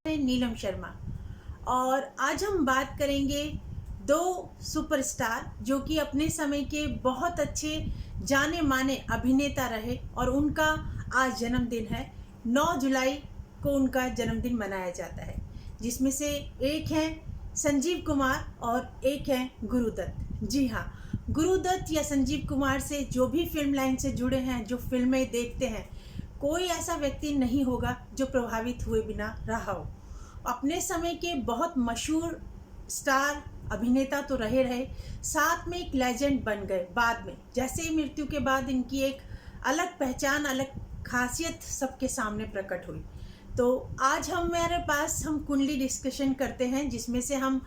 नीलम शर्मा। और आज हम बात करेंगे दो सुपरस्टार जो कि अपने समय के बहुत अच्छे जाने माने अभिनेता रहे और उनका आज जन्मदिन है। 9 जुलाई को उनका जन्मदिन मनाया जाता है, जिसमें से एक है संजीव कुमार और एक है गुरुदत्त। जी हाँ, गुरुदत्त या संजीव कुमार से जो भी फिल्म लाइन से जुड़े हैं, जो फिल्में देखते हैं, कोई ऐसा व्यक्ति नहीं होगा जो प्रभावित हुए बिना रहा हो। अपने समय के बहुत मशहूर स्टार अभिनेता तो रहे, साथ में एक लेजेंड बन गए। बाद में जैसे ही मृत्यु के बाद इनकी एक अलग पहचान, अलग खासियत सबके सामने प्रकट हुई। तो आज हमारे पास हम कुंडली डिस्कशन करते हैं, जिसमें से हम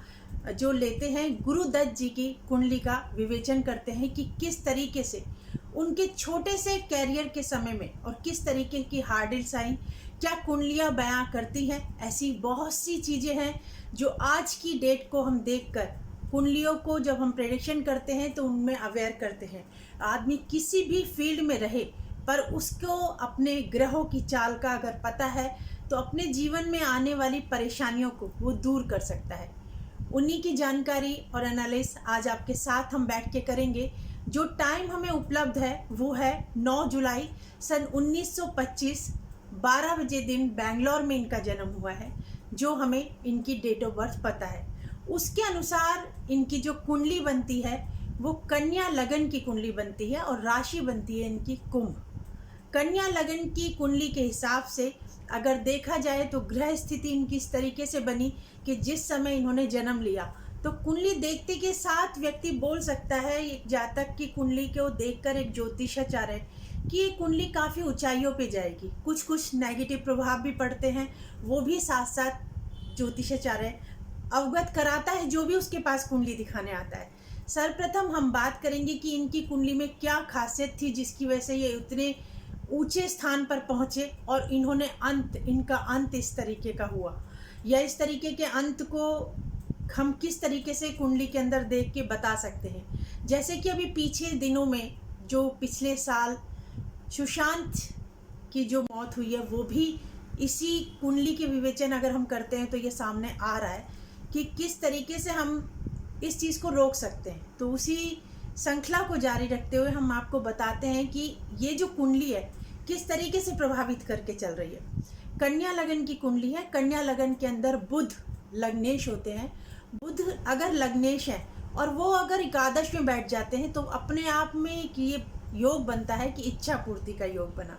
जो लेते हैं गुरुदत्त जी की कुंडली का विवेचन करते हैं कि किस तरीके से उनके छोटे से कैरियर के समय में और किस तरीके की हार्डल्स आई, क्या कुंडलियाँ बयां करती हैं। ऐसी बहुत सी चीज़ें हैं जो आज की डेट को हम देखकर कुंडलियों को जब हम प्रेडिक्शन करते हैं तो उनमें अवेयर करते हैं। आदमी किसी भी फील्ड में रहे पर उसको अपने ग्रहों की चाल का अगर पता है तो अपने जीवन में आने वाली परेशानियों को वो दूर कर सकता है। उन्हीं की जानकारी और एनालिसिस आज आपके साथ हम बैठ के करेंगे। जो टाइम हमें उपलब्ध है वो है 9 जुलाई सन 1925, 12 बजे दिन बेंगलोर में इनका जन्म हुआ है, जो हमें इनकी डेट ऑफ बर्थ पता है। उसके अनुसार इनकी जो कुंडली बनती है वो कन्या लगन की कुंडली बनती है और राशि बनती है इनकी कुंभ। कन्या लगन की कुंडली के हिसाब से अगर देखा जाए तो ग्रह स्थिति इनकी इस तरीके से बनी कि जिस समय इन्होंने जन्म लिया तो कुंडली देखते के साथ व्यक्ति बोल सकता है, एक जातक की कुंडली को देखकर एक ज्योतिषाचार्य, कि ये कुंडली काफ़ी ऊंचाइयों पे जाएगी। कुछ नेगेटिव प्रभाव भी पड़ते हैं, वो भी साथ साथ ज्योतिषाचार्य अवगत कराता है जो भी उसके पास कुंडली दिखाने आता है। सर्वप्रथम हम बात करेंगे कि इनकी कुंडली में क्या खासियत थी जिसकी वजह से ये उतने ऊंचे स्थान पर पहुँचे और इनका अंत इस तरीके का हुआ, या इस तरीके के अंत को हम किस तरीके से कुंडली के अंदर देख के बता सकते हैं। जैसे कि अभी पीछे दिनों में जो पिछले साल सुशांत की जो मौत हुई है वो भी इसी कुंडली के विवेचन अगर हम करते हैं तो ये सामने आ रहा है कि किस तरीके से हम इस चीज़ को रोक सकते हैं। तो उसी श्रृंखला को जारी रखते हुए हम आपको बताते हैं कि ये जो कुंडली है किस तरीके से प्रभावित करके चल रही है। कन्या लगन की कुंडली है। कन्या लगन के अंदर बुध लग्नेश होते हैं। बुध अगर लग्नेश है और वो अगर एकादश में बैठ जाते हैं तो अपने आप में एक ये योग बनता है कि इच्छा पूर्ति का योग बना।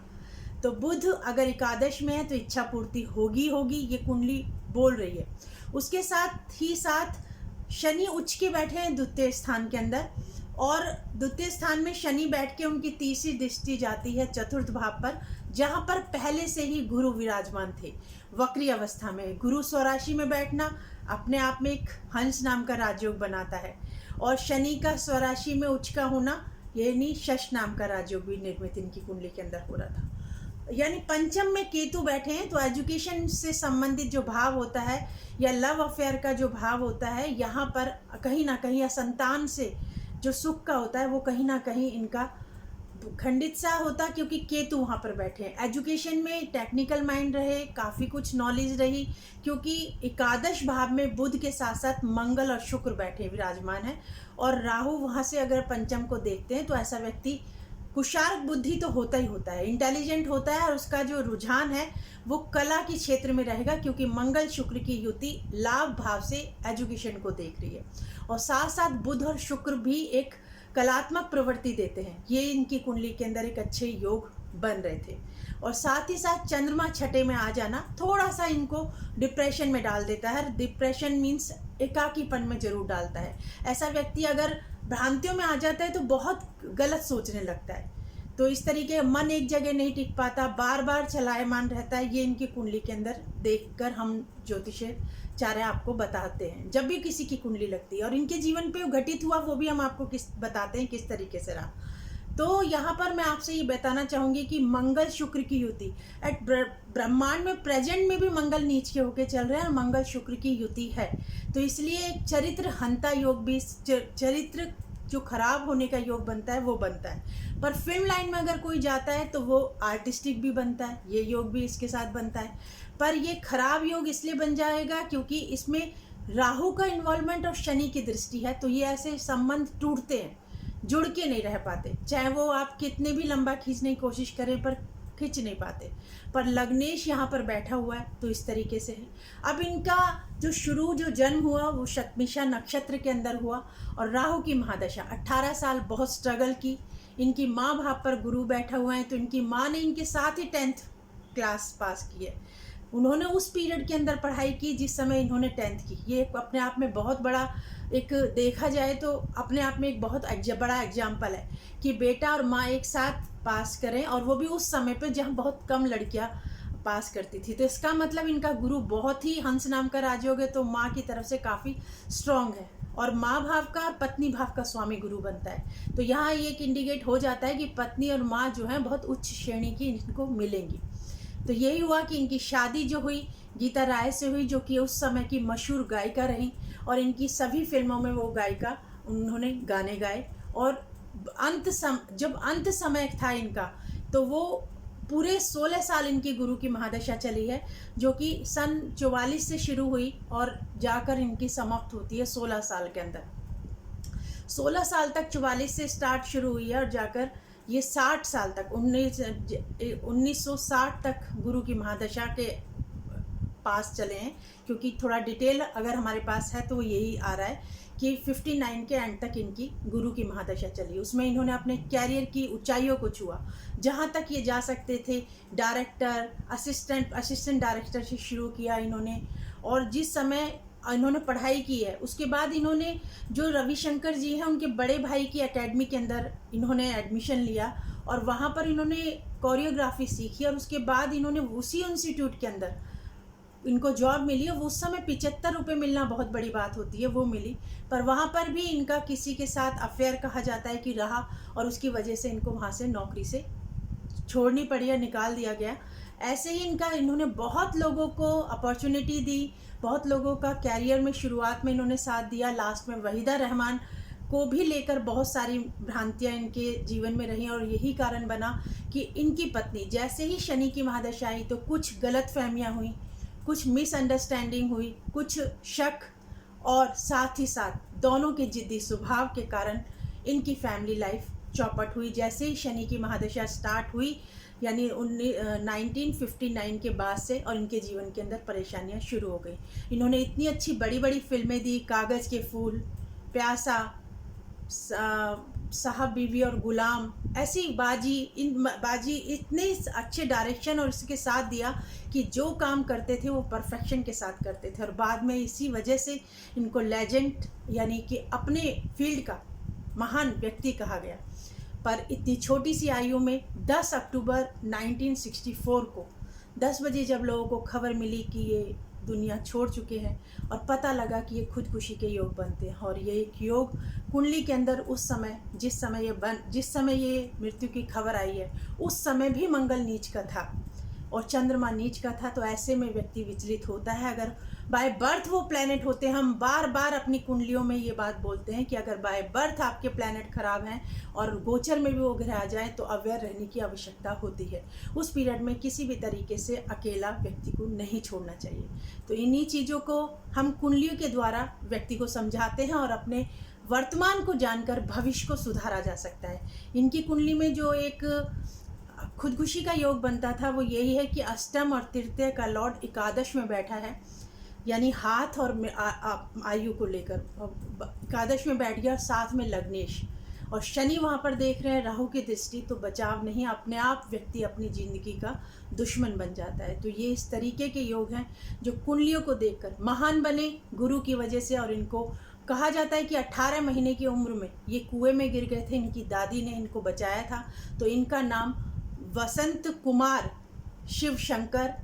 तो बुध अगर एकादश में है तो इच्छा पूर्ति होगी, ये कुंडली बोल रही है। उसके साथ ही साथ शनि उच्च के बैठे हैं द्वितीय स्थान के अंदर, और द्वितीय स्थान में शनि बैठ के उनकी तीसरी दृष्टि जाती है चतुर्थ भाव पर, जहाँ पर पहले से ही गुरु विराजमान थे वक्री अवस्था में। गुरु स्वराशि में बैठना अपने आप में एक हंस नाम का राजयोग बनाता है, और शनि का स्वराशि में उच्च का होना यानी शश नाम का राजयोग भी निर्मित इनकी कुंडली के अंदर हो रहा था। यानी पंचम में केतु बैठे हैं तो एजुकेशन से संबंधित जो भाव होता है या लव अफेयर का जो भाव होता है, यहाँ पर कहीं ना कहीं या संतान से जो सुख का होता है वो कहीं ना कहीं इनका खंडित सा होता, क्योंकि केतु वहाँ पर बैठे हैं। एजुकेशन में टेक्निकल माइंड रहे, काफ़ी कुछ नॉलेज रही, क्योंकि एकादश भाव में बुध के साथ साथ मंगल और शुक्र बैठे विराजमान है, और राहु वहाँ से अगर पंचम को देखते हैं तो ऐसा व्यक्ति कुशार्क बुद्धि तो होता ही होता है, इंटेलिजेंट होता है, और उसका जो रुझान है वो कला के क्षेत्र में रहेगा, क्योंकि मंगल शुक्र की युति लाभ भाव से एजुकेशन को देख रही है, और साथ साथ बुध और शुक्र भी एक कलात्मक प्रवृत्ति देते हैं। ये इनकी कुंडली के अंदर एक अच्छे योग बन रहे थे। और साथ ही साथ चंद्रमा छठे में आ जाना थोड़ा सा इनको डिप्रेशन में डाल देता है। डिप्रेशन मीन्स एकाकीपन में जरूर डालता है। ऐसा व्यक्ति अगर भ्रांतियों में आ जाता है तो बहुत गलत सोचने लगता है, तो इस तरीके मन एक जगह नहीं टिक पाता, बार बार चलायमान रहता है। ये इनकी कुंडली के अंदर देखकर हम ज्योतिषाचार्य आपको बताते हैं जब भी किसी की कुंडली लगती है, और इनके जीवन पे घटित हुआ वो भी हम आपको बताते हैं किस तरीके से रहा। तो यहाँ पर मैं आपसे ये बताना चाहूँगी कि मंगल शुक्र की युति एट ब्रह्मांड में प्रेजेंट में भी मंगल नीच के होके चल रहे हैं, और मंगल शुक्र की युति है, तो इसलिए एक चरित्र हंता योग भी, चरित्र जो खराब होने का योग बनता है वो बनता है। पर फिल्म लाइन में अगर कोई जाता है तो वो आर्टिस्टिक भी बनता है, ये योग भी इसके साथ बनता है। पर ये खराब योग इसलिए बन जाएगा क्योंकि इसमें राहु का इन्वॉल्वमेंट और शनि की दृष्टि है, तो ये ऐसे संबंध टूटते हैं, जुड़ के नहीं रह पाते, चाहे वो आप कितने भी लंबा खींचने की कोशिश करें पर खींच नहीं पाते। पर लग्नेश यहाँ पर बैठा हुआ है तो इस तरीके से है। अब इनका जो जन्म हुआ वो शतभिषा नक्षत्र के अंदर हुआ और राहु की महादशा 18 साल बहुत स्ट्रगल की। इनकी माँ भाव पर गुरु बैठा हुआ है, तो इनकी माँ ने इनके साथ ही 10th क्लास पास की है। उन्होंने उस पीरियड के अंदर पढ़ाई की जिस समय इन्होंने 10th की। ये अपने आप में बहुत बड़ा एक, देखा जाए तो अपने आप में एक बहुत बड़ा एग्जाम्पल है कि बेटा और माँ एक साथ पास करें, और वो भी उस समय पे जहाँ बहुत कम लड़कियाँ पास करती थी। तो इसका मतलब इनका गुरु बहुत ही, हंस नाम का राजयोग है तो माँ की तरफ से काफ़ी स्ट्रॉन्ग है, और माँ भाव का और पत्नी भाव का स्वामी गुरु बनता है। तो यहाँ ये एक इंडिकेट हो जाता है कि पत्नी और माँ जो है बहुत उच्च श्रेणी की इनको मिलेंगी। तो यही हुआ कि इनकी शादी जो हुई गीता राय से हुई, जो कि उस समय की मशहूर गायिका रही, और इनकी सभी फिल्मों में वो गायिका उन्होंने गाने गाए। और जब अंत समय था इनका, तो वो पूरे 16 साल इनकी गुरु की महादशा चली है, जो कि सन 44 से शुरू हुई और जाकर इनकी समाप्त होती है 16 साल के अंदर। 16 साल तक 44 से स्टार्ट शुरू हुई है और जाकर ये 60 साल तक 1960 तक गुरु की महादशा के पास चले हैं। क्योंकि थोड़ा डिटेल अगर हमारे पास है तो यही आ रहा है कि 59 के एंड तक इनकी गुरु की महादशा चली। उसमें इन्होंने अपने कैरियर की ऊंचाइयों को छुआ, जहाँ तक ये जा सकते थे। डायरेक्टर, असिस्टेंट डायरेक्टर से शुरू किया इन्होंने, और जिस समय इन्होंने पढ़ाई की है उसके बाद इन्होंने जो रविशंकर जी हैं उनके बड़े भाई की एकेडमी के अंदर इन्होंने एडमिशन लिया, और वहाँ पर इन्होंने कोरियोग्राफी सीखी, और उसके बाद इन्होंने उसी इंस्टीट्यूट के अंदर इनको जॉब मिली। और उस समय 75 रुपये मिलना बहुत बड़ी बात होती है, वो मिली। पर वहाँ पर भी इनका किसी के साथ अफेयर कहा जाता है कि रहा, और उसकी वजह से इनको वहाँ से नौकरी से छोड़नी पड़ी या निकाल दिया गया। ऐसे ही इन्होंने बहुत लोगों को अपॉर्चुनिटी दी, बहुत लोगों का कैरियर में शुरुआत में इन्होंने साथ दिया। लास्ट में वहीदा रहमान को भी लेकर बहुत सारी भ्रांतियाँ इनके जीवन में रही, और यही कारण बना कि इनकी पत्नी, जैसे ही शनि की महादशा आई तो कुछ गलत फहमियाँ हुई, कुछ मिसअंडरस्टैंडिंग हुई, कुछ शक, और साथ ही साथ दोनों के जिद्दी स्वभाव के कारण इनकी फैमिली लाइफ चौपट हुई। जैसे ही शनि की महादशा स्टार्ट हुई, यानी 1959 के बाद से, और इनके जीवन के अंदर परेशानियां शुरू हो गई। इन्होंने इतनी अच्छी बड़ी बड़ी फिल्में दी, कागज़ के फूल, प्यासा, साहब बीवी और गुलाम, ऐसी बाजी इतने अच्छे डायरेक्शन और इसके साथ दिया कि जो काम करते थे वो परफेक्शन के साथ करते थे, और बाद में इसी वजह से इनको लेजेंड यानी कि अपने फील्ड का महान व्यक्ति कहा गया। पर इतनी छोटी सी आयु में 10 अक्टूबर 1964 को 10 बजे जब लोगों को खबर मिली कि ये दुनिया छोड़ चुके हैं, और पता लगा कि ये खुदकुशी के योग बनते हैं, और ये एक योग कुंडली के अंदर उस समय जिस समय ये मृत्यु की खबर आई है उस समय भी मंगल नीच का था और चंद्रमा नीच का था। तो ऐसे में व्यक्ति विचलित होता है। अगर बाय बर्थ वो प्लैनेट होते हैं, हम बार बार अपनी कुंडलियों में ये बात बोलते हैं कि अगर बाय बर्थ आपके प्लैनेट खराब हैं और गोचर में भी वो ग्रह आ जाए तो अवेयर रहने की आवश्यकता होती है। उस पीरियड में किसी भी तरीके से अकेला व्यक्ति को नहीं छोड़ना चाहिए। तो इन्हीं चीज़ों को हम कुंडलियों के द्वारा व्यक्ति को समझाते हैं, और अपने वर्तमान को जानकर भविष्य को सुधारा जा सकता है। इनकी कुंडली में जो एक खुदकुशी का योग बनता था वो यही है कि अष्टम और तृतीय का लॉर्ड एकादश में बैठा है, यानी हाथ और आयु को लेकर एकादश में बैठ गया, साथ में लग्नेश, और शनि वहाँ पर देख रहे हैं राहु की दृष्टि। तो बचाव नहीं, अपने आप व्यक्ति अपनी ज़िंदगी का दुश्मन बन जाता है। तो ये इस तरीके के योग हैं जो कुंडलियों को देखकर महान बने गुरु की वजह से। और इनको कहा जाता है कि 18 महीने की उम्र में ये कुएं में गिर गए थे, इनकी दादी ने इनको बचाया था। तो इनका नाम वसंत कुमार शिव शंकर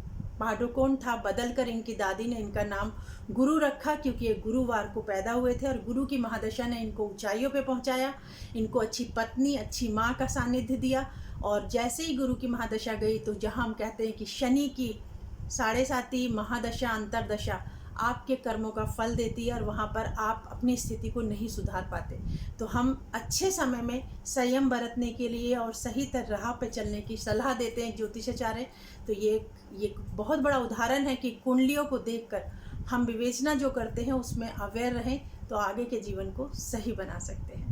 पाडुकोण था, बदलकर इनकी दादी ने इनका नाम गुरु रखा, क्योंकि ये गुरुवार को पैदा हुए थे, और गुरु की महादशा ने इनको ऊंचाइयों पे पहुंचाया, इनको अच्छी पत्नी, अच्छी माँ का सानिध्य दिया। और जैसे ही गुरु की महादशा गई तो जहाँ हम कहते हैं कि शनि की 7.5 महादशा अंतरदशा आपके कर्मों का फल देती है और वहाँ पर आप अपनी स्थिति को नहीं सुधार पाते। तो हम अच्छे समय में संयम बरतने के लिए और सही राह पे चलने की सलाह देते हैं ज्योतिषाचार्य। तो ये बहुत बड़ा उदाहरण है कि कुंडलियों को देखकर हम विवेचना जो करते हैं उसमें अवेयर रहें तो आगे के जीवन को सही बना सकते हैं।